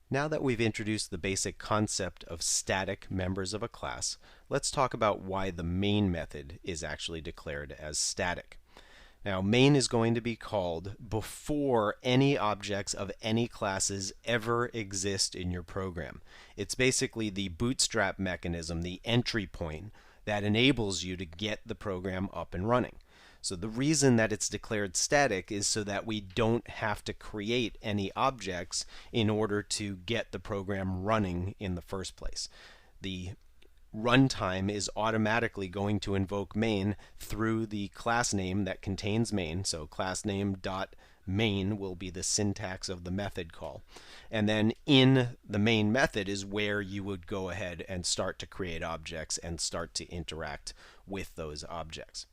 Now that we've introduced the basic concept of static members of a class, let's talk about why the main method is actually declared as static. Now, main is going to be called before any objects of any classes ever exist in your program. It's basically the bootstrap mechanism, the entry point that enables you to get the program up and running. So the reason that it's declared static is so that we don't have to create any objects in order to get the program running in the first place. The runtime is automatically going to invoke main through the class name that contains main. So class name dot main will be the syntax of the method call. And then in the main method is where you would go ahead and start to create objects and start to interact with those objects.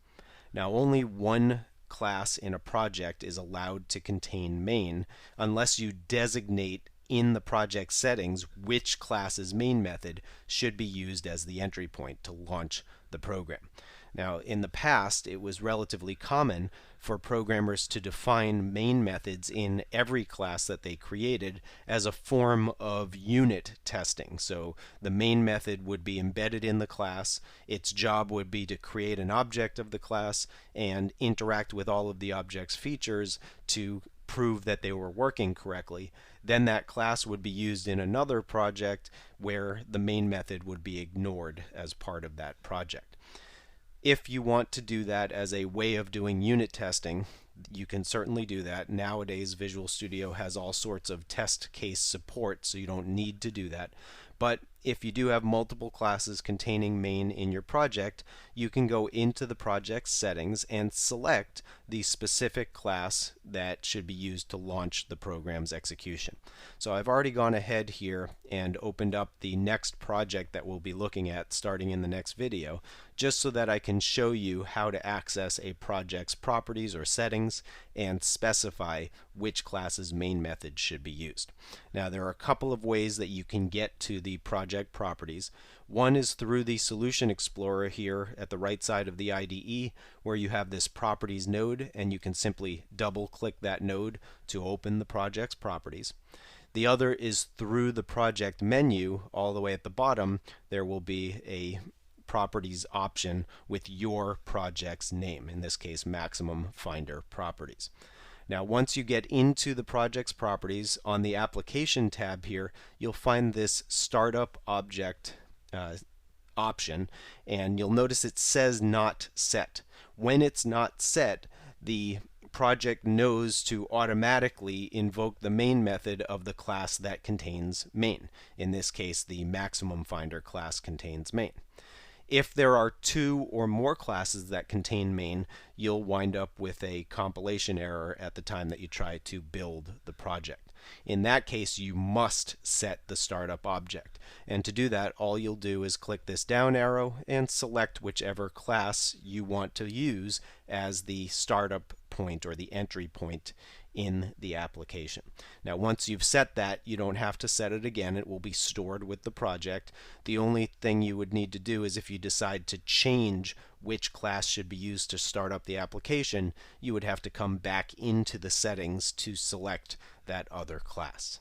Now, only one class in a project is allowed to contain main unless you designate in the project settings which class's main method should be used as the entry point to launch the program. Now, in the past, it was relatively common for programmers to define main methods in every class that they created as a form of unit testing. So the main method would be embedded in the class. Its job would be to create an object of the class and interact with all of the object's features to prove that they were working correctly. Then that class would be used in another project where the main method would be ignored as part of that project. If you want to do that as a way of doing unit testing, you can certainly do that. Nowadays, Visual Studio has all sorts of test case support, so you don't need to do that. But if you do have multiple classes containing main in your project, you can go into the project settings and select the specific class that should be used to launch the program's execution. So I've already gone ahead here and opened up the next project that we'll be looking at starting in the next video, just so that I can show you how to access a project's properties or settings and specify which class's main method should be used. Now, there are a couple of ways that you can get to the project properties. One is through the Solution Explorer here at the right side of the IDE, where you have this properties node, and you can simply double click that node to open the project's properties. The other is through the project menu. All the way at the bottom there will be a properties option with your project's name, in this case Maximum Finder Properties. Now, once you get into the project's properties, on the application tab here, you'll find this startup object option, and you'll notice it says not set. When it's not set, the project knows to automatically invoke the main method of the class that contains main. In this case, the Maximum Finder class contains main. If there are two or more classes that contain main, you'll wind up with a compilation error at the time that you try to build the project. In that case, you must set the startup object. And to do that, all you'll do is click this down arrow and select whichever class you want to use as the startup point or the entry point in the application. Now, once you've set that, you don't have to set it again. It will be stored with the project. The only thing you would need to do is if you decide to change which class should be used to start up the application, you would have to come back into the settings to select that other class.